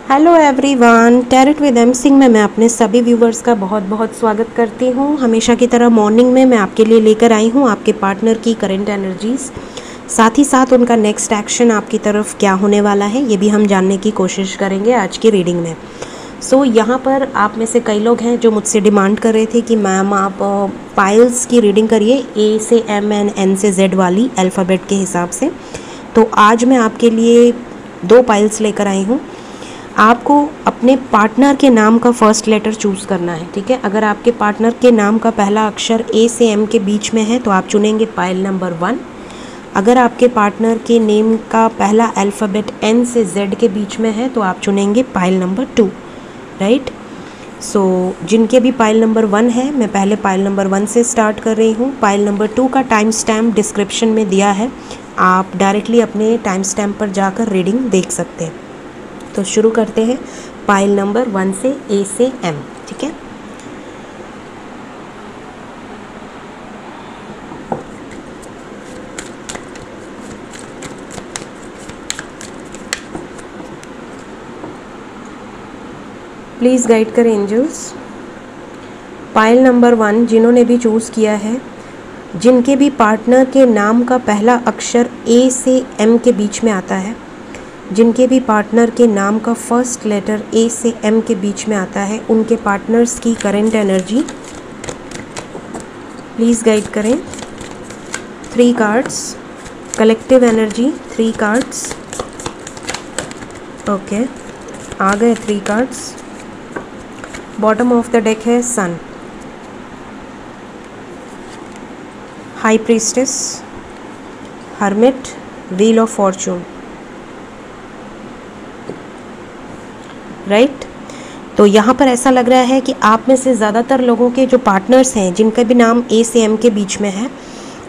Hello everyone, tarot with M Singh में मैं अपने सभी व्यूवर्स का बहुत बहुत स्वागत करती हूँ। हमेशा की तरह मॉर्निंग में मैं आपके लिए लेकर आई हूँ आपके पार्टनर की करंट एनर्जीज़, साथ ही साथ उनका नेक्स्ट एक्शन आपकी तरफ क्या होने वाला है ये भी हम जानने की कोशिश करेंगे आज की रीडिंग में। यहाँ पर आप में से कई लोग हैं जो मुझसे डिमांड कर रहे थे कि मैम आप पाइल्स की रीडिंग करिए, ए से एम एंड एन से जेड वाली अल्फ़ाबेट के हिसाब से। तो आज मैं आपके लिए 2 पाइल्स लेकर आई हूँ। आपको अपने पार्टनर के नाम का फर्स्ट लेटर चूज़ करना है, ठीक है। अगर आपके पार्टनर के नाम का पहला अक्षर ए से एम के बीच में है तो आप चुनेंगे पाइल नंबर 1। अगर आपके पार्टनर के नेम का पहला अल्फ़ाबेट एन से जेड के बीच में है तो आप चुनेंगे पाइल नंबर 2, राइट। जिनके भी पाइल नंबर 1 है, मैं पहले पाइल नंबर 1 से स्टार्ट कर रही हूँ। पाइल नंबर 2 का टाइम स्टैम्प डिस्क्रिप्शन में दिया है, आप डायरेक्टली अपने टाइम स्टैम्प पर जाकर रीडिंग देख सकते हैं। तो शुरू करते हैं पाइल नंबर 1 से, ए से एम, ठीक है। प्लीज़ गाइड करें एंजल्स। पाइल नंबर 1 जिन्होंने भी चूज़ किया है, जिनके भी पार्टनर के नाम का पहला अक्षर ए से एम के बीच में आता है, जिनके भी पार्टनर के नाम का फर्स्ट लेटर ए से एम के बीच में आता है, उनके पार्टनर्स की करंट एनर्जी प्लीज़ गाइड करें। 3 cards, collective energy 3 cards. Okay, आ गए 3 cards. Bottom of the deck है sun, high priestess, hermit, wheel of fortune, right. तो यहाँ पर ऐसा लग रहा है कि आप में से ज़्यादातर लोगों के जो पार्टनर्स हैं, जिनका भी नाम ए से एम के बीच में है,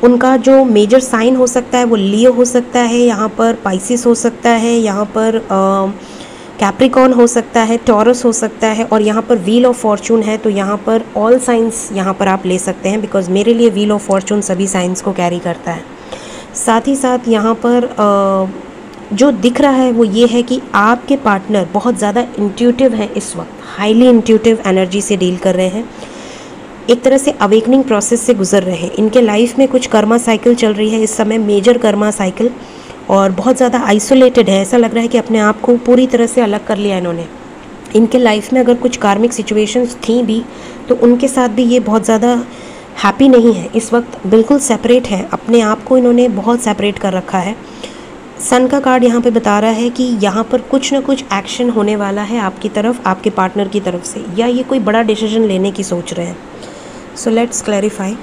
उनका जो मेजर साइन हो सकता है वो लियो हो सकता है, यहाँ पर पाइसिस हो सकता है, यहाँ पर कैप्रिकॉर्न हो सकता है, टॉरस हो सकता है, और यहाँ पर व्हील ऑफ फॉर्चून है। तो यहाँ पर ऑल साइंस यहाँ पर आप ले सकते हैं, बिकॉज मेरे लिए व्हील ऑफ फॉर्चून सभी साइंस को कैरी करता है। साथ ही साथ यहाँ पर जो दिख रहा है वो ये है कि आपके पार्टनर बहुत ज़्यादा इंट्यूटिव हैं, इस वक्त हाईली इंट्यूटिव एनर्जी से डील कर रहे हैं, एक तरह से अवेकनिंग प्रोसेस से गुजर रहे हैं। इनके लाइफ में कुछ कर्मा साइकिल चल रही है इस समय, मेजर कर्मा साइकिल, और बहुत ज़्यादा आइसोलेटेड है। ऐसा लग रहा है कि अपने आप को पूरी तरह से अलग कर लिया इन्होंने। इनके लाइफ में अगर कुछ कार्मिक सिचुएशंस थी भी तो उनके साथ भी ये बहुत ज़्यादा हैप्पी नहीं है, इस वक्त बिल्कुल सेपरेट है, अपने आप को इन्होंने बहुत सेपरेट कर रखा है। सन का कार्ड यहाँ पे बता रहा है कि यहाँ पर कुछ ना कुछ एक्शन होने वाला है आपकी तरफ, आपके पार्टनर की तरफ से, या ये कोई बड़ा डिसीजन लेने की सोच रहे हैं। So let's clarify.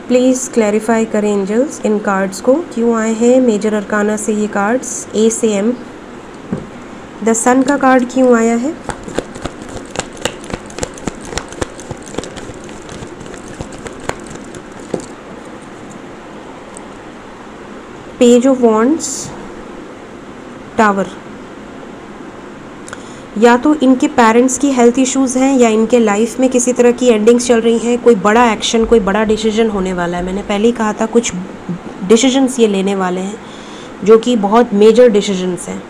Please clarify करें एंजल्स, इन कार्ड्स को क्यों आए हैं मेजर अरकाना से ये कार्ड्स, ए से एम। द सन का कार्ड क्यों आया है, पेज ऑफ वॉन्ड्स, टावर। या तो इनके पेरेंट्स की हेल्थ इश्यूज़ हैं या इनके लाइफ में किसी तरह की एंडिंग्स चल रही हैं, कोई बड़ा एक्शन, कोई बड़ा डिसीजन होने वाला है। मैंने पहले ही कहा था कुछ डिसीजंस ये लेने वाले हैं जो कि बहुत मेजर डिसीजंस हैं,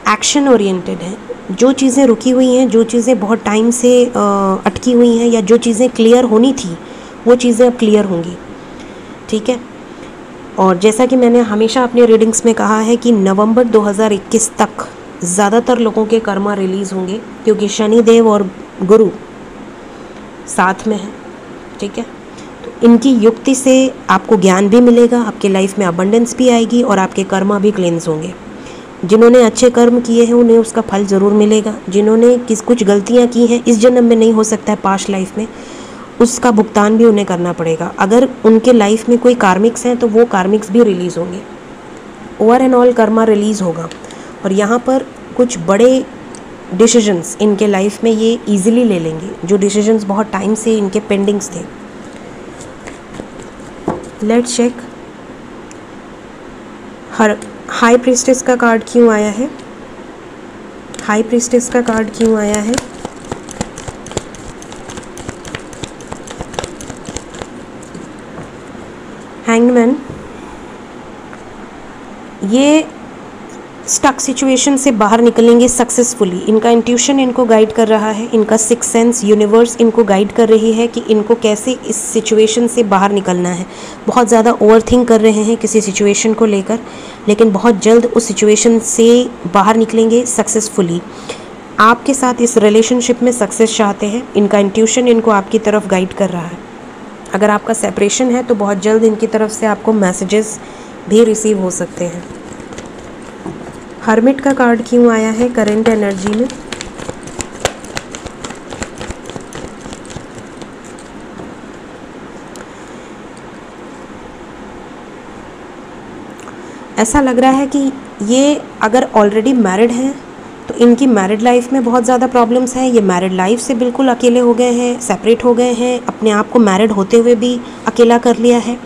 एक्शन ओरिएंटेड हैं। जो चीज़ें रुकी हुई हैं, जो चीज़ें बहुत टाइम से अटकी हुई हैं, या जो चीज़ें क्लियर होनी थी वो चीज़ें अब क्लियर होंगी, ठीक है। और जैसा कि मैंने हमेशा अपने रीडिंग्स में कहा है कि नवंबर 2021 तक ज़्यादातर लोगों के कर्मा रिलीज़ होंगे, क्योंकि शनि देव और गुरु साथ में हैं, ठीक है। तो इनकी युक्ति से आपको ज्ञान भी मिलेगा, आपके लाइफ में अबंडेंस भी आएगी और आपके कर्मा भी क्लेंस होंगे। जिन्होंने अच्छे कर्म किए हैं उन्हें उसका फल ज़रूर मिलेगा, जिन्होंने कुछ गलतियाँ की हैं इस जन्म में, नहीं हो सकता है पास्ट लाइफ में, उसका भुगतान भी उन्हें करना पड़ेगा। अगर उनके लाइफ में कोई कार्मिक्स हैं तो वो कार्मिक्स भी रिलीज़ होंगे, over and all Karma release होगा। और यहाँ पर कुछ बड़े डिसीजंस इनके लाइफ में ये इजीली ले लेंगे, जो डिसीजंस बहुत टाइम से इनके पेंडिंग्स थे। Let's check. हाई प्रीस्टेस का कार्ड क्यों आया है, हाई प्रीस्टेस का कार्ड क्यों आया है, हैंग्ड मैन, ये स्टक सिचुएशन से बाहर निकलेंगे सक्सेसफुली। इनका इंट्यूशन इनको गाइड कर रहा है, इनका सिक्स सेंस, यूनिवर्स इनको गाइड कर रही है कि इनको कैसे इस सिचुएशन से बाहर निकलना है। बहुत ज़्यादा ओवरथिंक कर रहे हैं किसी सिचुएशन को लेकर, लेकिन बहुत जल्द उस सिचुएशन से बाहर निकलेंगे सक्सेसफुली। आपके साथ इस रिलेशनशिप में सक्सेस चाहते हैं, इनका इंट्यूशन इनको आपकी तरफ गाइड कर रहा है। अगर आपका सेपरेशन है तो बहुत जल्द इनकी तरफ से आपको मैसेजेस भी रिसीव हो सकते हैं। हर्मिट का कार्ड क्यों आया है करंट एनर्जी में? ऐसा लग रहा है कि ये अगर ऑलरेडी मैरिड हैं तो इनकी मैरिड लाइफ में बहुत ज़्यादा प्रॉब्लम्स हैं। ये मैरिड लाइफ से बिल्कुल अकेले हो गए हैं, सेपरेट हो गए हैं, अपने आप को मैरिड होते हुए भी अकेला कर लिया है।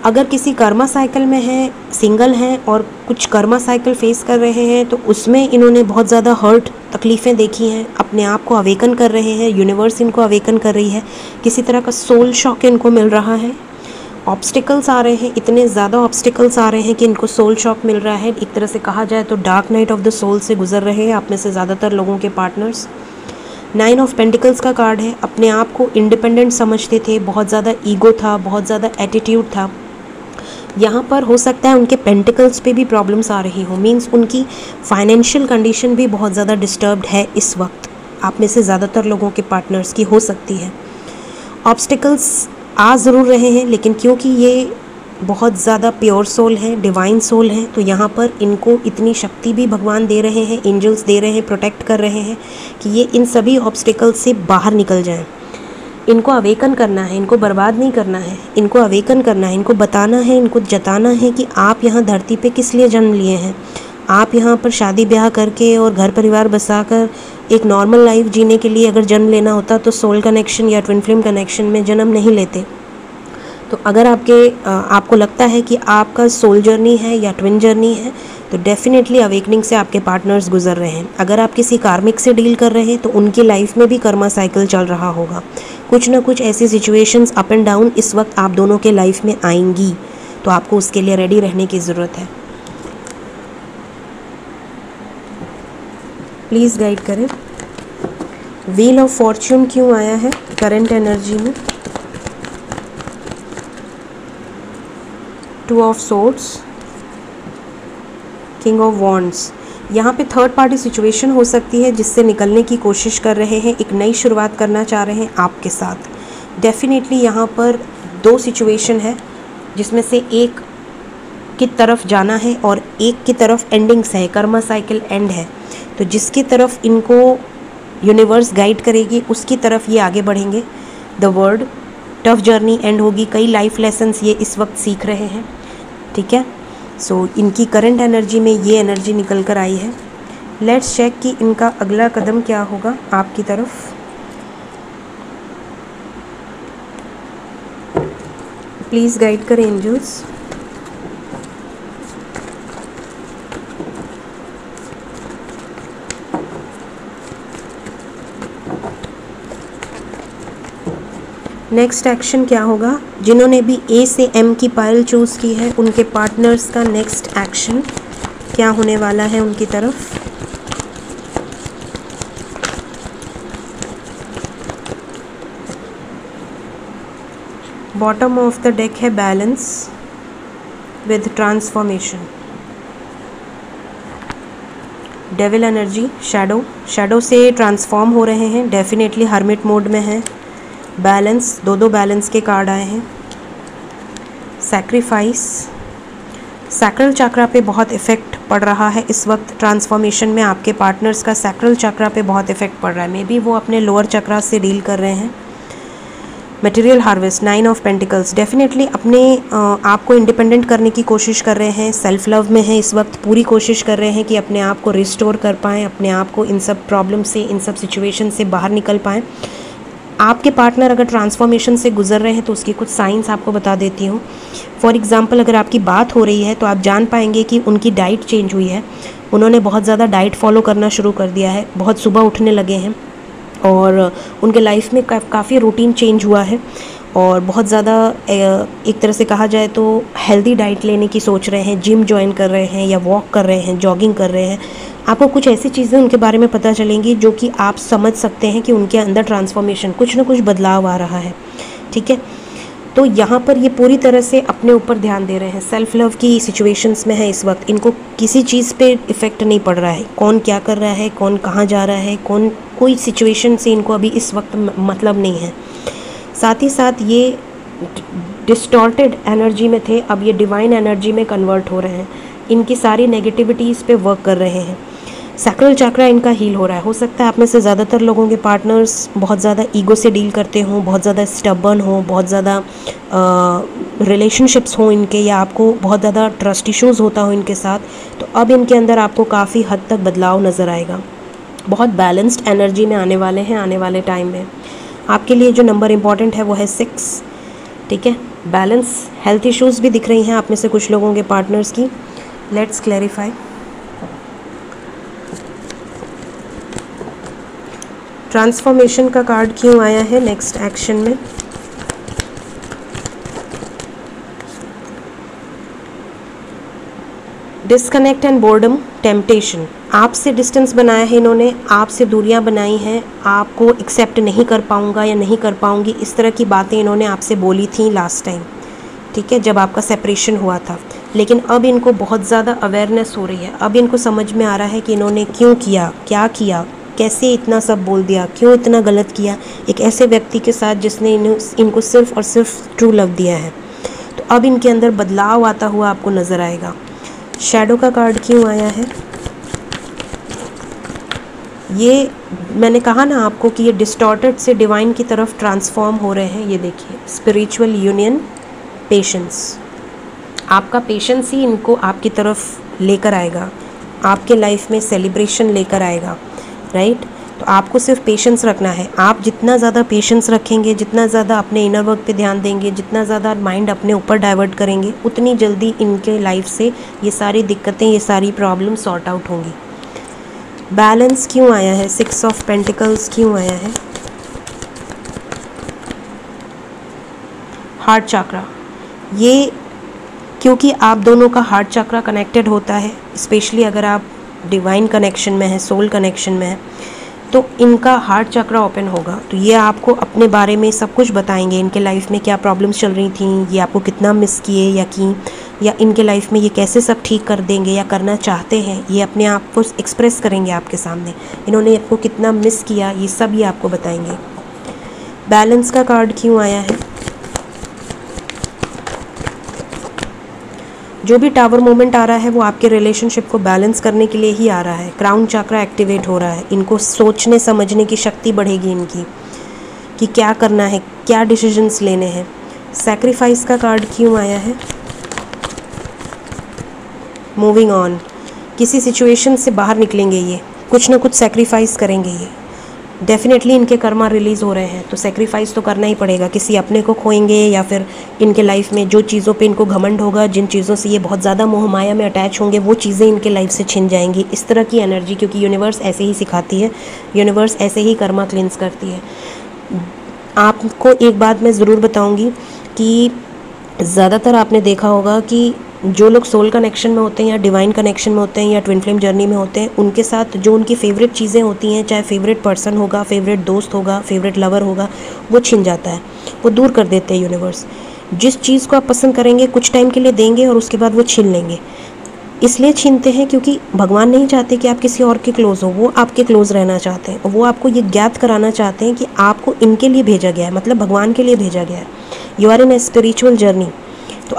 अगर किसी कर्मा साइकिल में हैं, सिंगल हैं और कुछ कर्मा साइकिल फेस कर रहे हैं तो उसमें इन्होंने बहुत ज़्यादा हर्ट, तकलीफ़ें देखी हैं, अपने आप को अवेकन कर रहे हैं, यूनिवर्स इनको अवेकन कर रही है, किसी तरह का सोल शॉक इनको मिल रहा है। ऑब्स्टिकल्स आ रहे हैं, इतने ज़्यादा ऑब्स्टिकल्स आ रहे हैं कि इनको सोल शॉक मिल रहा है। एक तरह से कहा जाए तो dark night of the soul से गुजर रहे हैं आप में से ज़्यादातर लोगों के पार्टनर्स। 9 ऑफ पेंटिकल्स का कार्ड है, अपने आप को इंडिपेंडेंट समझते थे, बहुत ज़्यादा ईगो था, बहुत ज़्यादा एटीट्यूड था। यहाँ पर हो सकता है उनके पेंटिकल्स पे भी प्रॉब्लम्स आ रही हो, मींस उनकी फाइनेंशियल कंडीशन भी बहुत ज़्यादा डिस्टर्ब्ड है इस वक्त। आप में से ज़्यादातर लोगों के पार्टनर्स की हो सकती है। ऑब्स्टिकल्स आ ज़रूर रहे हैं, लेकिन क्योंकि ये बहुत ज़्यादा प्योर सोल हैं, डिवाइन सोल हैं, तो यहाँ पर इनको इतनी शक्ति भी भगवान दे रहे हैं, एंजल्स दे रहे हैं, प्रोटेक्ट कर रहे हैं कि ये इन सभी ऑब्स्टिकल्स से बाहर निकल जाएं। इनको अवेकन करना है, इनको बर्बाद नहीं करना है, इनको अवेकन करना है, इनको बताना है, इनको जताना है कि आप यहाँ धरती पे किस लिए जन्म लिए हैं। आप यहाँ पर शादी ब्याह करके और घर परिवार बसाकर एक नॉर्मल लाइफ जीने के लिए अगर जन्म लेना होता तो सोल कनेक्शन या ट्विन फ्लेम कनेक्शन में जन्म नहीं लेते। तो अगर आपको लगता है कि आपका सोल जर्नी है या ट्विन जर्नी है तो डेफिनेटली अवेकनिंग से आपके पार्टनर्स गुजर रहे हैं। अगर आप किसी कार्मिक से डील कर रहे हैं तो उनकी लाइफ में भी कर्मा साइकिल चल रहा होगा। कुछ ना कुछ ऐसी सिचुएशंस अप एंड डाउन इस वक्त आप दोनों के लाइफ में आएंगी, तो आपको उसके लिए रेडी रहने की ज़रूरत है। प्लीज़ गाइड करें। व्हील ऑफ फॉर्च्यून क्यों आया है करंट एनर्जी में? 2 of swords, king of wands. यहाँ पे थर्ड पार्टी सिचुएशन हो सकती है जिससे निकलने की कोशिश कर रहे हैं, एक नई शुरुआत करना चाह रहे हैं आपके साथ। डेफिनेटली यहाँ पर 2 सिचुएशन है जिसमें से एक की तरफ जाना है और एक की तरफ एंडिंग्स है, कर्मा साइकिल एंड है। तो जिसकी तरफ इनको यूनिवर्स गाइड करेगी उसकी तरफ ये आगे बढ़ेंगे। The word tough journey and होगी, कई लाइफ लेसन्स ये इस वक्त सीख रहे हैं। ठीक है, सो इनकी करंट एनर्जी में ये एनर्जी निकल कर आई है। लेट्स चेक कि इनका अगला कदम क्या होगा आपकी तरफ। प्लीज़ गाइड करें एंजल्स। नेक्स्ट एक्शन क्या होगा? जिन्होंने भी ए से एम की पायल चूज़ की है उनके पार्टनर्स का नेक्स्ट एक्शन क्या होने वाला है उनकी तरफ। बॉटम ऑफ द डेक है balance with transformation. Devil energy, shadow से ट्रांसफॉर्म हो रहे हैं, डेफिनेटली हर्मिट मोड में है। बैलेंस, 2 बैलेंस के कार्ड आए हैं। सैक्रिफाइस, सैक्रल चक्रा पे बहुत इफ़ेक्ट पड़ रहा है इस वक्त ट्रांसफॉर्मेशन में। आपके पार्टनर्स का सैक्रल चक्रा पे बहुत इफ़ेक्ट पड़ रहा है, मे बी वो अपने लोअर चक्रा से डील कर रहे हैं। Material harvest, 9 of pentacles, definitely अपने आप को इंडिपेंडेंट करने की कोशिश कर रहे हैं, सेल्फ लव में है इस वक्त, पूरी कोशिश कर रहे हैं कि अपने आप को रिस्टोर कर पाएँ, अपने आप को इन सब प्रॉब्लम से, इन सब सिचुएशन से बाहर निकल पाएँ। आपके पार्टनर अगर ट्रांसफॉर्मेशन से गुजर रहे हैं तो उसकी कुछ साइंस आपको बता देती हूँ। फॉर एग्जांपल, अगर आपकी बात हो रही है तो आप जान पाएंगे कि उनकी डाइट चेंज हुई है, उन्होंने बहुत ज़्यादा डाइट फॉलो करना शुरू कर दिया है, बहुत सुबह उठने लगे हैं और उनके लाइफ में काफ़ी रूटीन चेंज हुआ है और बहुत ज़्यादा एक तरह से कहा जाए तो हेल्दी डाइट लेने की सोच रहे हैं, जिम ज्वाइन कर रहे हैं या वॉक कर रहे हैं, जॉगिंग कर रहे हैं। आपको कुछ ऐसी चीज़ें उनके बारे में पता चलेंगी जो कि आप समझ सकते हैं कि उनके अंदर ट्रांसफॉर्मेशन, कुछ ना कुछ बदलाव आ रहा है। ठीक है, तो यहाँ पर ये पूरी तरह से अपने ऊपर ध्यान दे रहे हैं, सेल्फ लव की सिचुएशंस में है इस वक्त। इनको किसी चीज़ पे इफ़ेक्ट नहीं पड़ रहा है, कौन क्या कर रहा है, कौन कहाँ जा रहा है, कौन कोई सिचुएशन से इनको अभी इस वक्त मतलब नहीं है। साथ ही साथ ये डिस्टॉर्टेड एनर्जी में थे, अब ये डिवाइन एनर्जी में कन्वर्ट हो रहे हैं, इनकी सारी नेगेटिविटीज़ पे वर्क कर रहे हैं। सैक्रल चक्रा इनका हील हो रहा है। हो सकता है आप में से ज़्यादातर लोगों के पार्टनर्स बहुत ज़्यादा ईगो से डील करते हों, बहुत ज़्यादा स्टबर्न हों, बहुत ज़्यादा रिलेशनशिप्स हों इनके, या आपको बहुत ज़्यादा ट्रस्ट इश्यूज़ होता हो इनके साथ। तो अब इनके अंदर आपको काफ़ी हद तक बदलाव नज़र आएगा, बहुत बैलेंस्ड एनर्जी में आने वाले हैं आने वाले टाइम में। आपके लिए जो नंबर इम्पॉर्टेंट है वो है 6। ठीक है, बैलेंस, हेल्थ इश्यूज़ भी दिख रही हैं आप में से कुछ लोगों के पार्टनर्स की। Let's clarify. ट्रांसफॉर्मेशन का कार्ड क्यों आया है नेक्स्ट एक्शन में? Disconnect and boredom, temptation. आपसे डिस्टेंस बनाया है इन्होंने, आपसे दूरियां बनाई हैं, आपको एक्सेप्ट नहीं कर पाऊंगा या नहीं कर पाऊंगी, इस तरह की बातें इन्होंने आपसे बोली थी लास्ट टाइम। ठीक है, जब आपका सेपरेशन हुआ था। लेकिन अब इनको बहुत ज़्यादा अवेयरनेस हो रही है, अब इनको समझ में आ रहा है कि इन्होंने क्यों किया, क्या किया, कैसे इतना सब बोल दिया, क्यों इतना गलत किया एक ऐसे व्यक्ति के साथ जिसने इनको सिर्फ और सिर्फ ट्रू लव दिया है। तो अब इनके अंदर बदलाव आता हुआ आपको नज़र आएगा। शैडो का कार्ड क्यों आया है? ये मैंने कहा ना आपको कि ये डिस्टॉर्टेड से डिवाइन की तरफ ट्रांसफॉर्म हो रहे हैं। ये देखिए, स्पिरिचुअल यूनियन, पेशेंस। आपका पेशेंस ही इनको आपकी तरफ लेकर आएगा, आपके लाइफ में सेलिब्रेशन लेकर आएगा, राइट। तो आपको सिर्फ पेशेंस रखना है। आप जितना ज़्यादा पेशेंस रखेंगे, जितना ज़्यादा अपने इनर वर्क पे ध्यान देंगे, जितना ज़्यादा माइंड अपने ऊपर डाइवर्ट करेंगे, उतनी जल्दी इनके लाइफ से ये सारी दिक्कतें, ये सारी प्रॉब्लम सॉर्ट आउट होंगी। बैलेंस क्यों आया है? 6 ऑफ पेंटिकल्स क्यों आया है? हार्ट चक्रा। ये क्योंकि आप दोनों का हार्ट चक्रा कनेक्टेड होता है, स्पेशली अगर आप डिवाइन कनेक्शन में है, सोल कनेक्शन में है, तो इनका हार्ट चक्रा ओपन होगा। तो ये आपको अपने बारे में सब कुछ बताएंगे, इनके लाइफ में क्या प्रॉब्लम्स चल रही थी, ये आपको कितना मिस किए या की, या इनके लाइफ में ये कैसे सब ठीक कर देंगे या करना चाहते हैं, ये अपने आप को एक्सप्रेस करेंगे आपके सामने। इन्होंने आपको कितना मिस किया, ये सब ये आपको बताएंगे। बैलेंस का कार्ड क्यों आया है? जो भी टावर मोमेंट आ रहा है वो आपके रिलेशनशिप को बैलेंस करने के लिए ही आ रहा है। क्राउन चक्रा एक्टिवेट हो रहा है, इनको सोचने समझने की शक्ति बढ़ेगी इनकी कि क्या करना है, क्या डिसीजंस लेने हैं। सैक्रिफाइस का कार्ड क्यों आया है? Moving on. किसी सिचुएशन से बाहर निकलेंगे ये, कुछ ना कुछ सैक्रिफाइस करेंगे ये। डेफिनेटली इनके कर्मा रिलीज़ हो रहे हैं, तो सेक्रीफाइस तो करना ही पड़ेगा। किसी अपने को खोएंगे या फिर इनके लाइफ में जो चीज़ों पे इनको घमंड होगा, जिन चीज़ों से ये बहुत ज़्यादा मोह माया में अटैच होंगे, वो चीज़ें इनके लाइफ से छिन जाएंगी। इस तरह की एनर्जी, क्योंकि यूनिवर्स ऐसे ही सिखाती है, यूनिवर्स ऐसे ही कर्मा क्लिंस करती है। आपको एक बात मैं ज़रूर बताऊँगी कि ज़्यादातर आपने देखा होगा कि जो लोग सोल कनेक्शन में होते हैं या डिवाइन कनेक्शन में होते हैं या ट्विन फ्लेम जर्नी में होते हैं, उनके साथ जो उनकी फेवरेट चीज़ें होती हैं, चाहे फेवरेट पर्सन होगा, फेवरेट दोस्त होगा, फेवरेट लवर होगा, वो छिन जाता है, वो दूर कर देते हैं यूनिवर्स। जिस चीज़ को आप पसंद करेंगे कुछ टाइम के लिए देंगे और उसके बाद वो छीन लेंगे। इसलिए छीनते हैं क्योंकि भगवान नहीं चाहते कि आप किसी और के क्लोज़ हो, वो आपके क्लोज़ रहना चाहते हैं। और वो आपको ये ज्ञात कराना चाहते हैं कि आपको इनके लिए भेजा गया है, मतलब भगवान के लिए भेजा गया है। You are in a spiritual journey. तो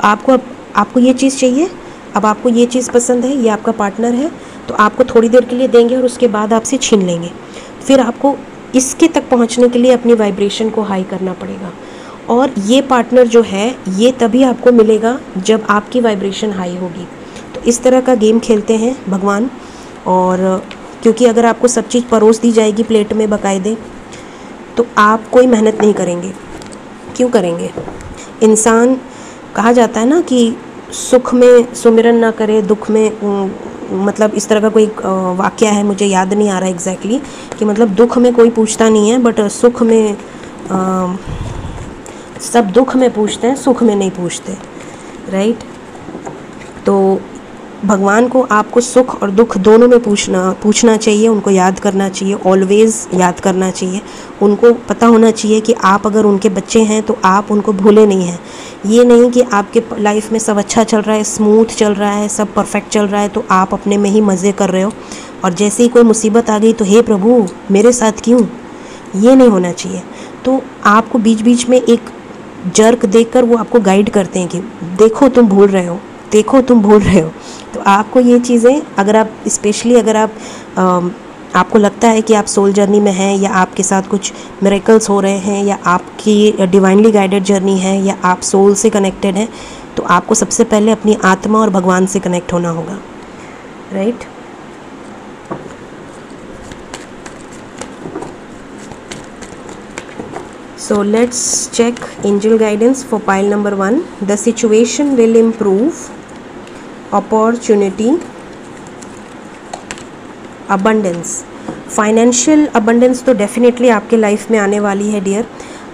आपको ये चीज़ चाहिए, अब आपको ये चीज़ पसंद है, ये आपका पार्टनर है, तो आपको थोड़ी देर के लिए देंगे और उसके बाद आपसे छीन लेंगे। फिर आपको इसके तक पहुंचने के लिए अपनी वाइब्रेशन को हाई करना पड़ेगा। और ये पार्टनर जो है ये तभी आपको मिलेगा जब आपकी वाइब्रेशन हाई होगी। तो इस तरह का गेम खेलते हैं भगवान। और क्योंकि अगर आपको सब चीज़ परोस दी जाएगी प्लेट में बाकायदे, तो आप कोई मेहनत नहीं करेंगे। क्यों करेंगे? इंसान, कहा जाता है ना कि सुख में सुमिरन ना करे, दुख में मतलब इस तरह का कोई वाक्य है, मुझे याद नहीं आ रहा एग्जैक्टली कि मतलब दुख में कोई पूछता नहीं है, बट सुख में सब दुख में पूछते हैं, सुख में नहीं पूछते, राइट। तो भगवान को आपको सुख और दुख दोनों में पूछना चाहिए, उनको याद करना चाहिए, ऑलवेज़ याद करना चाहिए। उनको पता होना चाहिए कि आप अगर उनके बच्चे हैं तो आप उनको भूले नहीं हैं। ये नहीं कि आपके लाइफ में सब अच्छा चल रहा है, स्मूथ चल रहा है, सब परफेक्ट चल रहा है तो आप अपने में ही मज़े कर रहे हो, और जैसे ही कोई मुसीबत आ गई तो हे प्रभु मेरे साथ क्यों, ये नहीं होना चाहिए। तो आपको बीच बीच में एक जर्क देकर वो आपको गाइड करते हैं कि देखो तुम भूल रहे हो, देखो तुम भूल रहे हो। तो आपको ये चीज़ें, अगर आप स्पेशली अगर आपको लगता है कि आप सोल जर्नी में हैं, या आपके साथ कुछ मिरेकल्स हो रहे हैं, या आपकी डिवाइनली गाइडेड जर्नी है, या आप सोल से कनेक्टेड हैं, तो आपको सबसे पहले अपनी आत्मा और भगवान से कनेक्ट होना होगा, right. So let's check angel guidance for pile number 1. The situation will improve, opportunity, abundance. Financial abundance तो डेफिनेटली आपके लाइफ में आने वाली है डियर।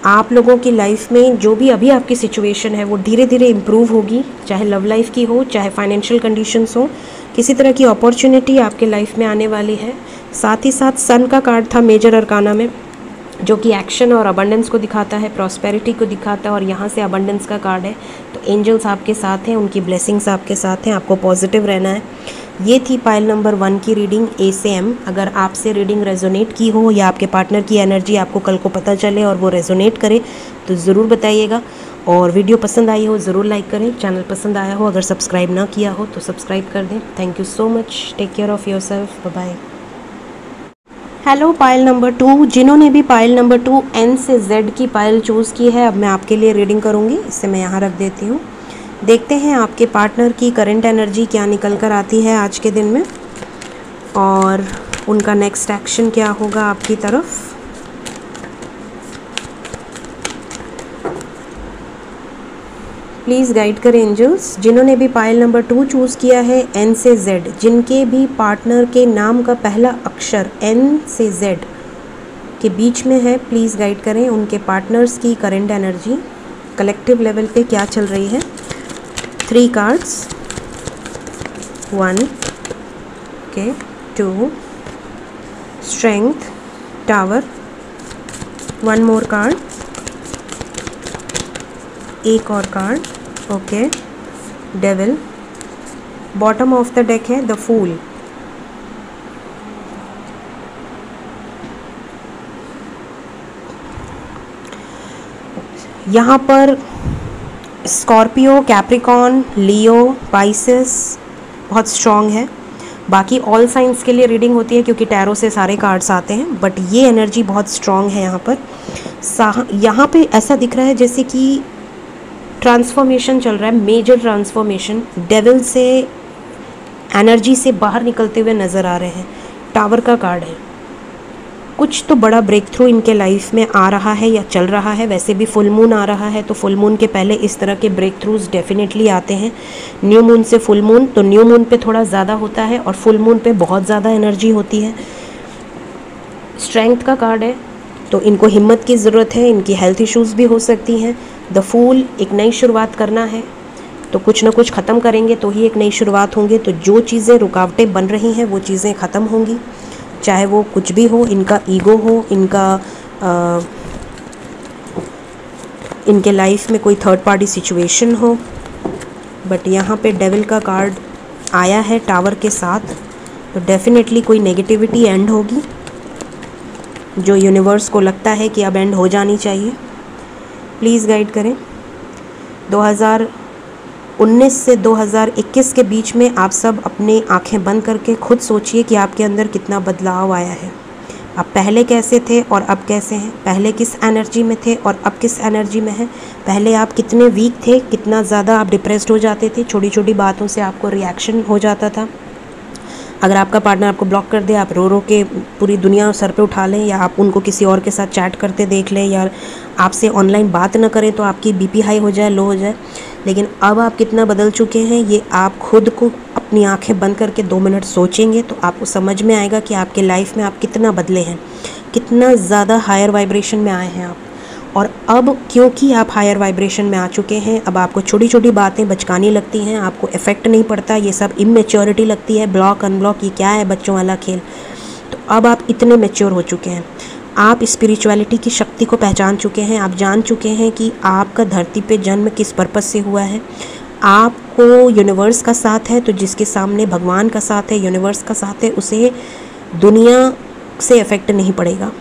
आप लोगों की लाइफ में जो भी अभी आपकी सिचुएशन है वो धीरे धीरे इम्प्रूव होगी, चाहे लव लाइफ की हो, चाहे फाइनेंशियल कंडीशंस हो। किसी तरह की अपॉर्चुनिटी आपके लाइफ में आने वाली है। साथ ही साथ सन का कार्ड था मेजर अरकाना में, जो कि एक्शन और अबंडेंस को दिखाता है, प्रॉस्पेरिटी को दिखाता है, और यहाँ से अबंडेंस का कार्ड है। तो एंजल्स आपके साथ हैं, उनकी ब्लेसिंग्स आपके साथ हैं, आपको पॉजिटिव रहना है। ये थी पाइल नंबर 1 की रीडिंग ए से एम। अगर आपसे रीडिंग रेजोनेट की हो, या आपके पार्टनर की एनर्जी आपको कल को पता चले और वो रेजोनेट करे, तो ज़रूर बताइएगा। और वीडियो पसंद आई हो ज़रूर लाइक करें, चैनल पसंद आया हो, अगर सब्सक्राइब ना किया हो तो सब्सक्राइब कर दें। Thank you so much, take care of yourself, bye bye. Hello pile number 2, जिन्होंने भी पाइल नंबर 2 एन से जेड की पाइल चूज़ की है, अब मैं आपके लिए रीडिंग करूँगी। इसे मैं यहाँ रख देती हूँ। देखते हैं आपके पार्टनर की करंट एनर्जी क्या निकल कर आती है आज के दिन में, और उनका नेक्स्ट एक्शन क्या होगा आपकी तरफ। प्लीज़ गाइड करें एंजल्स। जिन्होंने भी पाइल नंबर 2 चूज़ किया है एन से जेड, जिनके भी पार्टनर के नाम का पहला अक्षर एन से जेड के बीच में है, प्लीज़ गाइड करें उनके पार्टनर्स की करंट एनर्जी कलेक्टिव लेवल पे क्या चल रही है। 3 कार्ड्स, 1, ओके, 2, स्ट्रेंथ, टावर, 1 मोर कार्ड, एक और card, okay, devil. Bottom of the deck है द फूल। यहाँ पर स्कॉर्पियो, कैप्रिकॉन, लियो, पाइसेस बहुत स्ट्रॉन्ग है। बाकी ऑल साइंस के लिए रीडिंग होती है क्योंकि टैरो से सारे कार्ड्स आते हैं, बट ये एनर्जी बहुत स्ट्रॉन्ग है यहाँ पर। यहाँ पे ऐसा दिख रहा है जैसे कि ट्रांसफॉर्मेशन चल रहा है, मेजर ट्रांसफॉर्मेशन। डेविल से एनर्जी से बाहर निकलते हुए नज़र आ रहे हैं। टावर का कार्ड है। कुछ तो बड़ा ब्रेक थ्रू इनके लाइफ में आ रहा है या चल रहा है। वैसे भी फुल मून आ रहा है, तो फुल मून के पहले इस तरह के ब्रेक थ्रूज डेफिनेटली आते हैं। न्यू मून से फुल मून, तो न्यू मून पे थोड़ा ज़्यादा होता है और फुल मून पे बहुत ज़्यादा एनर्जी होती है। स्ट्रेंथ का कार्ड है, तो इनको हिम्मत की ज़रूरत है। इनकी हेल्थ इश्यूज़ भी हो सकती हैं। द फूल, एक नई शुरुआत करना है, तो कुछ ना कुछ ख़त्म करेंगे तो ही एक नई शुरुआत होंगे। तो जो चीज़ें रुकावटें बन रही हैं वो चीज़ें ख़त्म होंगी, चाहे वो कुछ भी हो। इनका ईगो हो, इनके लाइफ में कोई थर्ड पार्टी सिचुएशन हो। बट यहाँ पे डेविल का कार्ड आया है टावर के साथ, तो डेफिनेटली कोई नेगेटिविटी एंड होगी, जो यूनिवर्स को लगता है कि अब एंड हो जानी चाहिए। प्लीज़ गाइड करें। 2019 से 2021 के बीच में आप सब अपनी आंखें बंद करके खुद सोचिए कि आपके अंदर कितना बदलाव आया है। आप पहले कैसे थे और अब कैसे हैं। पहले किस एनर्जी में थे और अब किस एनर्जी में हैं। पहले आप कितने वीक थे, कितना ज़्यादा आप डिप्रेस्ड हो जाते थे, छोटी छोटी बातों से आपको रिएक्शन हो जाता था। अगर आपका पार्टनर आपको ब्लॉक कर दे, आप रो रो के पूरी दुनिया सर पे उठा लें, या आप उनको किसी और के साथ चैट करते देख लें, या आपसे ऑनलाइन बात ना करें तो आपकी बीपी हाई हो जाए, लो हो जाए। लेकिन अब आप कितना बदल चुके हैं, ये आप खुद को अपनी आंखें बंद करके 2 मिनट सोचेंगे तो आपको समझ में आएगा कि आपके लाइफ में आप कितना बदले हैं, कितना ज़्यादा हायर वाइब्रेशन में आए हैं आप। और अब क्योंकि आप हायर वाइब्रेशन में आ चुके हैं, अब आपको छोटी छोटी बातें बचकानी लगती हैं, आपको इफ़ेक्ट नहीं पड़ता, ये सब इमेच्योरिटी लगती है, ब्लॉक अनब्लॉक, ये क्या है बच्चों वाला खेल। तो अब आप इतने मैच्योर हो चुके हैं, आप स्पिरिचुअलिटी की शक्ति को पहचान चुके हैं, आप जान चुके हैं कि आपका धरती पे जन्म किस पर्पस से हुआ है। आपको यूनिवर्स का साथ है, तो जिसके सामने भगवान का साथ है, यूनिवर्स का साथ है, उसे दुनिया से इफ़ेक्ट नहीं पड़ेगा।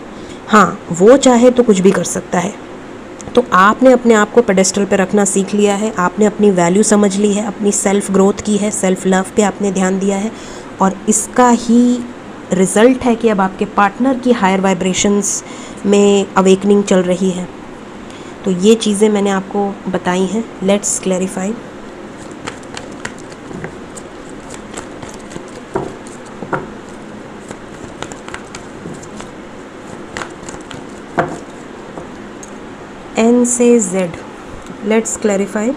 हाँ, वो चाहे तो कुछ भी कर सकता है। तो आपने अपने आप को पेडेस्टल पे रखना सीख लिया है, आपने अपनी वैल्यू समझ ली है, अपनी सेल्फ ग्रोथ की है, सेल्फ लव पे आपने ध्यान दिया है, और इसका ही रिज़ल्ट है कि अब आपके पार्टनर की हायर वाइब्रेशंस में अवेकनिंग चल रही है। तो ये चीज़ें मैंने आपको बताई हैं। Let's clarify. एन से Z, let's clarify.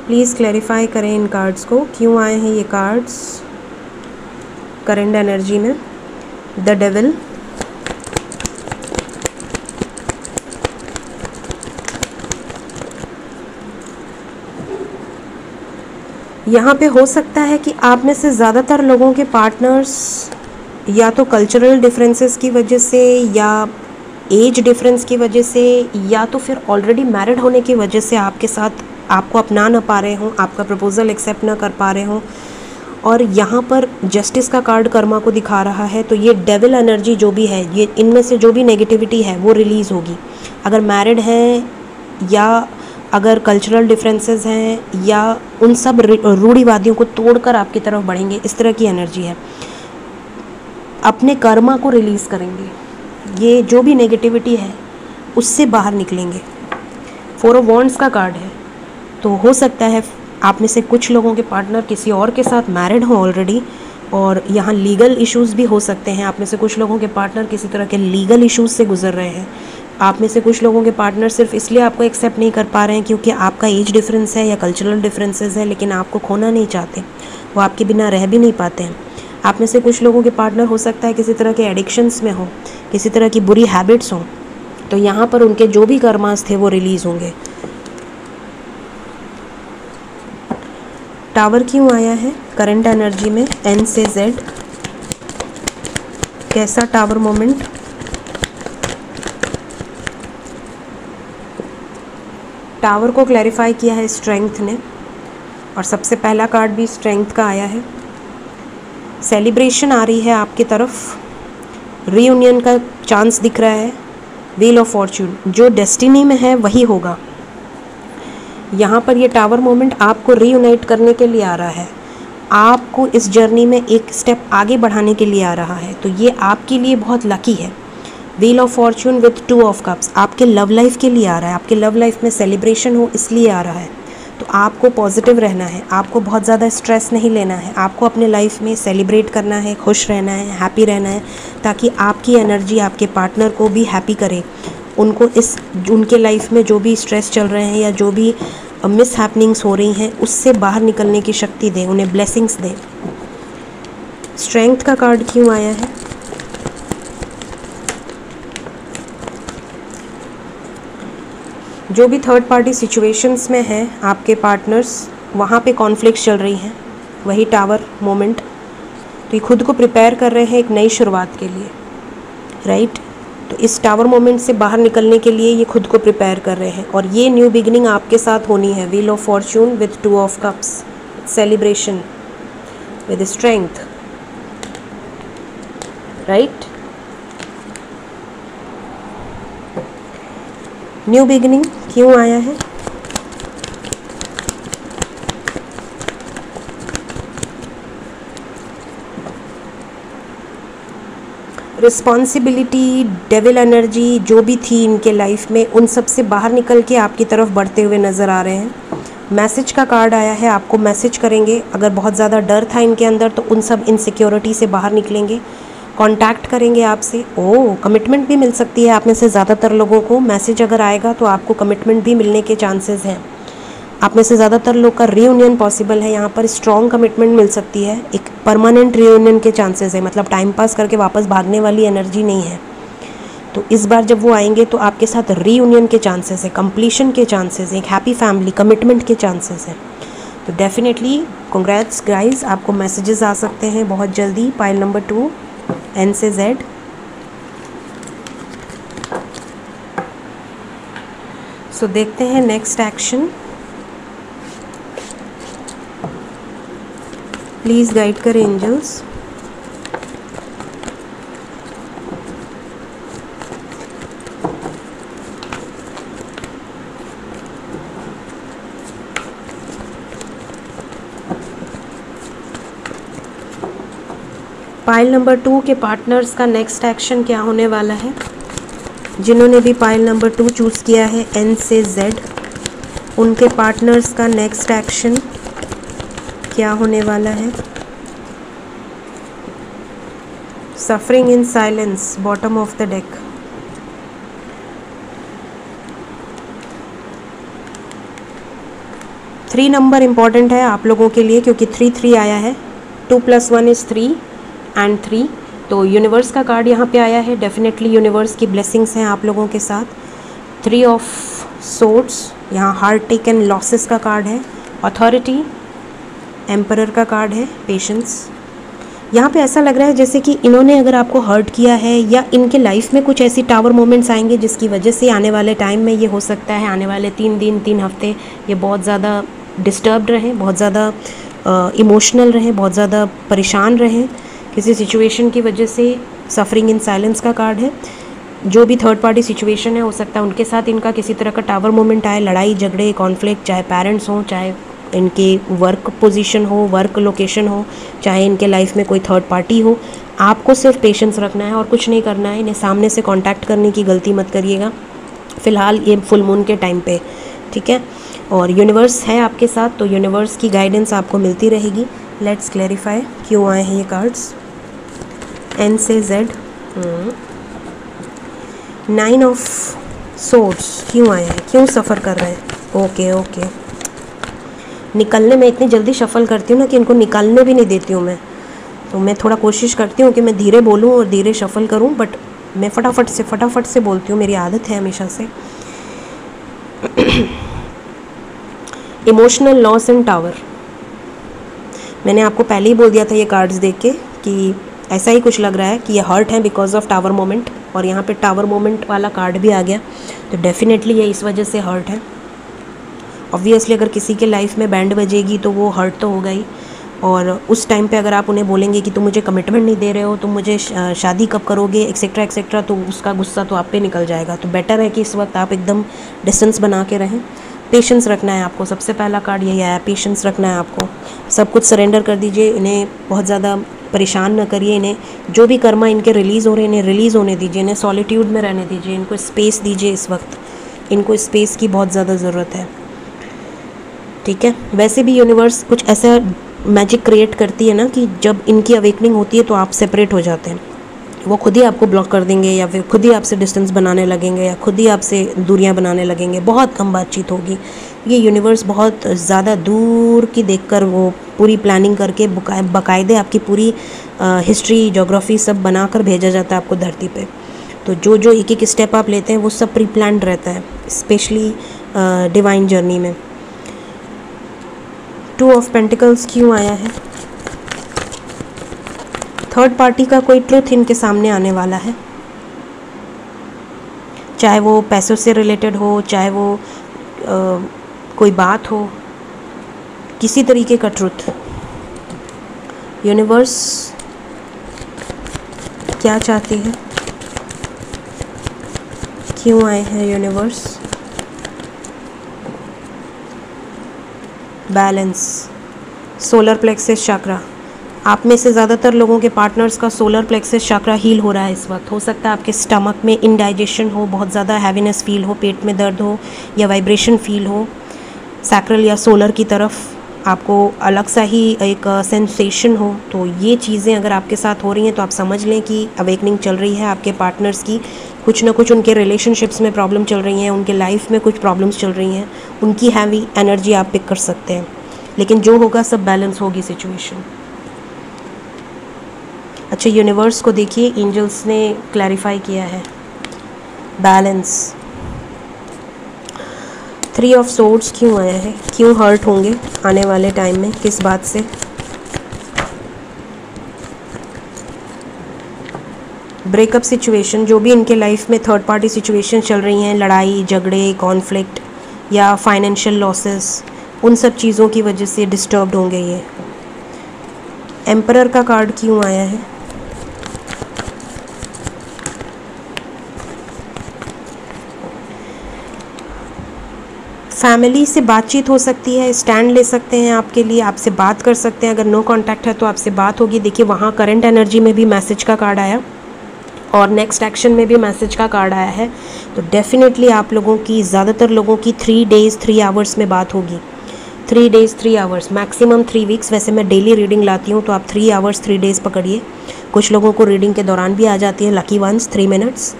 Please clarify करें इन कार्ड्स को, क्यों आए हैं ये कार्ड्स करंट एनर्जी में। द डेविल, यहाँ पे हो सकता है कि आप में से ज़्यादातर लोगों के पार्टनर्स या तो कल्चरल डिफरेंसेस की वजह से, या एज डिफरेंस की वजह से, या तो फिर ऑलरेडी मैरिड होने की वजह से आपके साथ आपको अपना ना पा रहे हों, आपका प्रपोजल एक्सेप्ट ना कर पा रहे हों। और यहाँ पर जस्टिस का कार्ड कर्मा को दिखा रहा है, तो ये डेविल एनर्जी जो भी है, ये इनमें से जो भी नेगेटिविटी है वो रिलीज़ होगी। अगर मैरिड हैं, या अगर कल्चरल डिफरेंसेस हैं, या उन सब रूढ़िवादियों को तोड़कर आपकी तरफ बढ़ेंगे, इस तरह की एनर्जी है। अपने कर्मा को रिलीज़ करेंगे, ये जो भी नेगेटिविटी है उससे बाहर निकलेंगे। 4 ऑफ वॉन्ड्स का कार्ड है, तो हो सकता है आप में से कुछ लोगों के पार्टनर किसी और के साथ मैरिड हो ऑलरेडी, और यहाँ लीगल इश्यूज़ भी हो सकते हैं। आप में से कुछ लोगों के पार्टनर किसी तरह के लीगल इश्यूज़ से गुजर रहे हैं। आप में से कुछ लोगों के पार्टनर सिर्फ इसलिए आपको एक्सेप्ट नहीं कर पा रहे हैं क्योंकि आपका एज डिफरेंस है या कल्चरल डिफरेंसेस है, लेकिन आपको खोना नहीं चाहते, वो आपके बिना रह भी नहीं पाते हैं। आप में से कुछ लोगों के पार्टनर हो सकता है किसी तरह के एडिक्शंस में हो, किसी तरह की बुरी हैबिट्स हों, तो यहाँ पर उनके जो भी कर्मास थे वो रिलीज़ होंगे। टावर क्यों आया है करंट एनर्जी में एन से जेड, कैसा टावर मोमेंट। टावर को क्लैरिफाई किया है स्ट्रेंथ ने, और सबसे पहला कार्ड भी स्ट्रेंथ का आया है। सेलिब्रेशन आ रही है आपकी तरफ, रीयूनियन का चांस दिख रहा है। व्हील ऑफ फॉर्च्यून, जो डेस्टिनी में है वही होगा। यहाँ पर ये टावर मोमेंट आपको रीयूनाइट करने के लिए आ रहा है, आपको इस जर्नी में एक स्टेप आगे बढ़ाने के लिए आ रहा है, तो ये आपके लिए बहुत लकी है। Wheel of Fortune with 2 of cups आपके लव लाइफ के लिए आ रहा है, आपके लव लाइफ में सेलिब्रेशन हो इसलिए आ रहा है। तो आपको पॉजिटिव रहना है, आपको बहुत ज़्यादा स्ट्रेस नहीं लेना है, आपको अपने लाइफ में सेलिब्रेट करना है, खुश रहना है, हैप्पी रहना है, ताकि आपकी एनर्जी आपके पार्टनर को भी हैप्पी करे। उनको उनके लाइफ में जो भी स्ट्रेस चल रहे हैं या जो भी मिस हैपनिंग्स हो रही हैं उससे बाहर निकलने की शक्ति दें, उन्हें ब्लेसिंग्स दें। स्ट्रेंथ का कार्ड क्यों आया है। जो भी थर्ड पार्टी सिचुएशंस में है आपके पार्टनर्स, वहाँ पे कॉन्फ्लिक्ट चल रही हैं, वही टावर मोमेंट। तो ये खुद को प्रिपेयर कर रहे हैं एक नई शुरुआत के लिए, राइट। तो इस टावर मोमेंट से बाहर निकलने के लिए ये खुद को प्रिपेयर कर रहे हैं, और ये न्यू बिगिनिंग आपके साथ होनी है। Wheel of Fortune with 2 of cups, celebration with strength, right. New beginning क्यों आया है। रिस्पॉन्सिबिलिटी, डेविल एनर्जी जो भी थी इनके लाइफ में, उन सब से बाहर निकल के आपकी तरफ बढ़ते हुए नज़र आ रहे हैं। मैसेज का कार्ड आया है, आपको मैसेज करेंगे। अगर बहुत ज़्यादा डर था इनके अंदर तो उन सब इनसिक्योरिटी से बाहर निकलेंगे, कांटेक्ट करेंगे आपसे। कमिटमेंट भी मिल सकती है आप में से ज़्यादातर लोगों को। मैसेज अगर आएगा तो आपको कमिटमेंट भी मिलने के चांसेस हैं। आप में से ज़्यादातर लोग का रीयूनियन पॉसिबल है, यहाँ पर स्ट्रॉन्ग कमिटमेंट मिल सकती है, एक परमानेंट रीयूनियन के चांसेस है, मतलब टाइम पास करके वापस भागने वाली एनर्जी नहीं है। तो इस बार जब वो आएंगे तो आपके साथ रीयूनियन के चांसेस है, कंप्लीशन के चांसेस हैं, एक हैप्पी फैमिली कमिटमेंट के चांसेस हैं। तो डेफिनेटली कंग्रेट्स गाइस, आपको मैसेजेस आ सकते हैं बहुत जल्दी। पाइल नंबर 2 एन से जेड। सो देखते हैं नेक्स्ट एक्शन। प्लीज़ गाइड करें एंजल्स। पाइल नंबर 2 के पार्टनर्स का नेक्स्ट एक्शन क्या होने वाला है? जिन्होंने भी पाइल नंबर 2 चूज़ किया है एन से जेड, उनके पार्टनर्स का नेक्स्ट एक्शन क्या होने वाला है? Suffering in silence, bottom of the deck. Three number important है आप लोगों के लिए क्योंकि 3 आया है। 2 + 1 = 3 एंड 3। तो यूनिवर्स का कार्ड यहाँ पे आया है। डेफिनेटली यूनिवर्स की ब्लेसिंग्स हैं आप लोगों के साथ। 3 ऑफ सोर्ड्स, यहाँ हार्ट टेक एंड लॉसेस का कार्ड है। अथॉरिटी, एम्परर का कार्ड है। पेशेंस। यहाँ पे ऐसा लग रहा है जैसे कि इन्होंने अगर आपको हर्ट किया है या इनके लाइफ में कुछ ऐसी टावर मोमेंट्स आएंगे जिसकी वजह से आने वाले टाइम में ये हो सकता है, आने वाले 3 दिन 3 हफ्ते ये बहुत ज़्यादा डिस्टर्ब्ड रहें, बहुत ज़्यादा इमोशनल रहें, बहुत ज़्यादा परेशान रहें किसी सिचुएशन की वजह से। सफरिंग इन साइलेंस का कार्ड है। जो भी थर्ड पार्टी सिचुएशन है, हो सकता है उनके साथ इनका किसी तरह का टावर मोमेंट आए, लड़ाई झगड़े कॉन्फ्लिक्ट, चाहे पेरेंट्स हों, चाहे इनके वर्क पोजीशन हो, वर्क लोकेशन हो, चाहे इनके लाइफ में कोई थर्ड पार्टी हो। आपको सिर्फ पेशेंस रखना है और कुछ नहीं करना है। इन्हें सामने से कांटेक्ट करने की गलती मत करिएगा फ़िलहाल ये फुल मून के टाइम पे, ठीक है। और यूनिवर्स है आपके साथ, तो यूनिवर्स की गाइडेंस आपको मिलती रहेगी। लेट्स क्लैरिफाई क्यों आए हैं ये कार्ड्स। एन से जेड, 9 ऑफ सोर्ड्स क्यों आए हैं, क्यों सफ़र कर रहे हैं? ओके, निकलने में इतनी जल्दी शफल करती हूँ ना कि इनको निकालने भी नहीं देती हूँ मैं। तो मैं थोड़ा कोशिश करती हूँ कि मैं धीरे बोलूँ और धीरे शफल करूँ, बट मैं फटाफट से बोलती हूँ, मेरी आदत है हमेशा से। Emotional loss and tower. मैंने आपको पहले ही बोल दिया था ये कार्ड्स देख के कि ऐसा ही कुछ लग रहा है कि ये हर्ट है बिकॉज ऑफ टावर मोमेंट, और यहाँ पे टावर मोमेंट वाला कार्ड भी आ गया। तो डेफिनेटली ये इस वजह से हर्ट है। ऑब्वियसली अगर किसी के लाइफ में बैंड बजेगी तो वो हर्ट तो होगा ही, और उस टाइम पे अगर आप उन्हें बोलेंगे कि तुम मुझे कमिटमेंट नहीं दे रहे हो, तुम मुझे शादी कब करोगे, एक्सेट्रा एक्सेट्रा, तो उसका गुस्सा तो आप पे निकल जाएगा। तो बेटर है कि इस वक्त आप एकदम डिस्टेंस बना के रहें। पेशेंस रखना है आपको। सबसे पहला कार्ड यही आया, पेशेंस रखना है आपको। सब कुछ सरेंडर कर दीजिए, इन्हें बहुत ज़्यादा परेशान न करिए। इन्हें जो भी कर्मा इनके रिलीज़ हो रहे हैं इन्हें रिलीज़ होने दीजिए, इन्हें सॉलिट्यूड में रहने दीजिए, इनको स्पेस दीजिए। इस वक्त इनको स्पेस की बहुत ज़्यादा ज़रूरत है, ठीक है। वैसे भी यूनिवर्स कुछ ऐसा मैजिक क्रिएट करती है ना कि जब इनकी अवेकनिंग होती है तो आप सेपरेट हो जाते हैं। वो खुद ही आपको ब्लॉक कर देंगे या फिर खुद ही आपसे डिस्टेंस बनाने लगेंगे या खुद ही आपसे दूरियां बनाने लगेंगे। बहुत कम बातचीत होगी। ये यूनिवर्स बहुत ज़्यादा दूर की देखकर वो पूरी प्लानिंग करके बाकायदे आपकी पूरी हिस्ट्री जोग्राफी सब बनाकर भेजा जाता है आपको धरती पे। तो जो जो एक एक स्टेप आप लेते हैं वो सब प्री प्लान्ड रहता है, स्पेशली डिवाइन जर्नी में। 2 ऑफ पेंटिकल्स क्यों आया है? थर्ड पार्टी का कोई ट्रुथ इनके सामने आने वाला है, चाहे वो पैसों से रिलेटेड हो, चाहे वो कोई बात हो, किसी तरीके का ट्रुथ। यूनिवर्स क्या चाहती है, क्यों आए हैं यूनिवर्स? बैलेंस, सोलर प्लेक्सस चक्रा। आप में से ज़्यादातर लोगों के पार्टनर्स का सोलर प्लेक्सस चक्रा हील हो रहा है इस वक्त। हो सकता है आपके स्टमक में इनडाइजेशन हो, बहुत ज़्यादा हैवीनेस फील हो, पेट में दर्द हो या वाइब्रेशन फील हो, सैक्रल या सोलर की तरफ आपको अलग सा ही एक सेंसेशन हो। तो ये चीज़ें अगर आपके साथ हो रही हैं तो आप समझ लें कि अवेकनिंग चल रही है आपके पार्टनर्स की। कुछ ना कुछ उनके रिलेशनशिप्स में प्रॉब्लम चल रही हैं, उनके लाइफ में कुछ प्रॉब्लम्स चल रही हैं, उनकी हैवी एनर्जी आप पिक कर सकते हैं। लेकिन जो होगा सब बैलेंस होगी सिचुएशन। अच्छा, यूनिवर्स को देखिए, एंजल्स ने क्लैरिफाई किया है। बैलेंस। 3 ऑफ सोर्ड्स क्यों आया है, क्यों हर्ट होंगे आने वाले टाइम में, किस बात से? ब्रेकअप सिचुएशन, जो भी इनके लाइफ में थर्ड पार्टी सिचुएशन चल रही हैं, लड़ाई झगड़े कॉन्फ्लिक्ट या फाइनेंशियल लॉसेस, उन सब चीज़ों की वजह से डिस्टर्ब्ड होंगे ये। एम्परर का कार्ड क्यों आया है? फैमिली से बातचीत हो सकती है, स्टैंड ले सकते हैं आपके लिए, आपसे बात कर सकते हैं। अगर नो कांटेक्ट है तो आपसे बात होगी। देखिए वहाँ करंट एनर्जी में भी मैसेज का कार्ड आया और नेक्स्ट एक्शन में भी मैसेज का कार्ड आया है। तो डेफिनेटली आप लोगों की, ज़्यादातर लोगों की 3 days 3 hours में बात होगी। 3 days 3 hours, मैक्सिमम 3 weeks। वैसे मैं डेली रीडिंग लाती हूँ तो आप 3 hours 3 days पकड़िए। कुछ लोगों को रीडिंग के दौरान भी आ जाती है, लकी वंस 3 minutes।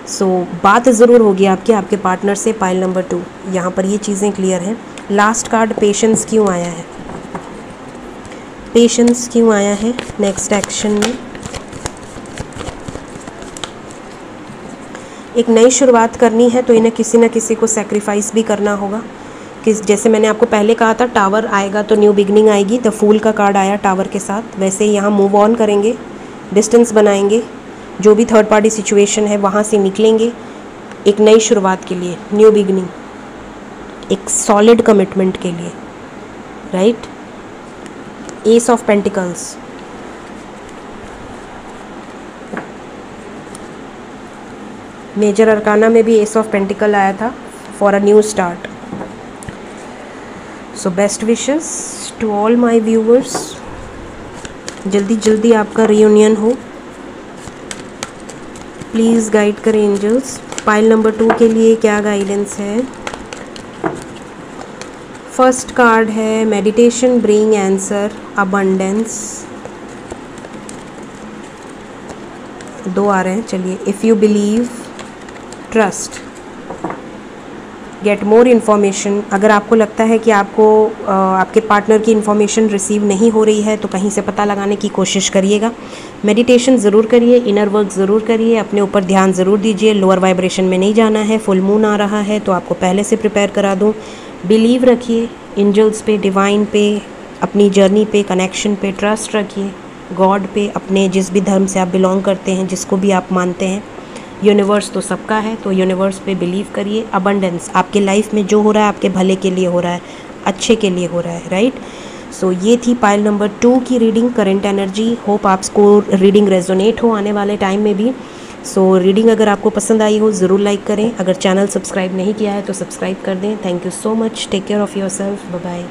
सो बात ज़रूर होगी आपके पार्टनर से। पाइल नंबर 2, यहाँ पर ये चीज़ें क्लियर हैं। लास्ट कार्ड पेशेंस क्यों आया है? पेशेंस क्यों आया है नेक्स्ट एक्शन में? एक नई शुरुआत करनी है तो इन्हें किसी न किसी को सेक्रीफाइस भी करना होगा। जैसे मैंने आपको पहले कहा था, टावर आएगा तो न्यू बिगनिंग आएगी। द फूल का कार्ड आया टावर के साथ। वैसे ही यहाँ मूव ऑन करेंगे, डिस्टेंस बनाएंगे, जो भी थर्ड पार्टी सिचुएशन है वहाँ से निकलेंगे एक नई शुरुआत के लिए, न्यू बिगनिंग, एक सॉलिड कमिटमेंट के लिए, right. Ace of pentacles, major arcana में भी एस ऑफ पेंटिकल आया था, for a new start. So best wishes to all my viewers, जल्दी जल्दी आपका रियूनियन हो। प्लीज़ गाइड करें एंजल्स। पाइल नंबर 2 के लिए क्या गाइडेंस है? फर्स्ट कार्ड है मेडिटेशन ब्रिंग आंसर अबंडेंस। 2 आ रहे हैं, चलिए। If you believe, trust, get more information. अगर आपको लगता है कि आपको आपके पार्टनर की इन्फॉर्मेशन रिसीव नहीं हो रही है तो कहीं से पता लगाने की कोशिश करिएगा। मेडिटेशन ज़रूर करिए, इनर वर्क ज़रूर करिए, अपने ऊपर ध्यान ज़रूर दीजिए। लोअर वाइब्रेशन में नहीं जाना है। फुल मून आ रहा है तो आपको पहले से प्रिपेयर करा दूँ। बिलीव रखिए एंजल्स पे, डिवाइन पे, अपनी जर्नी पे, कनेक्शन पे ट्रस्ट रखिए, गॉड पे, अपने जिस भी धर्म से आप बिलोंग करते हैं, जिसको भी आप मानते हैं। यूनिवर्स तो सबका है तो यूनिवर्स पे बिलीव करिए। अबंडेंस, आपके लाइफ में जो हो रहा है आपके भले के लिए हो रहा है, अच्छे के लिए हो रहा है, राइट। सो ये थी पाइल नंबर 2 की रीडिंग, करंट एनर्जी। होप आपको रीडिंग रेजोनेट हो आने वाले टाइम में भी। सो रीडिंग अगर आपको पसंद आई हो ज़रूर लाइक करें। अगर चैनल सब्सक्राइब नहीं किया है तो सब्सक्राइब कर दें। Thank you so much. Take care of yourself. Bye bye.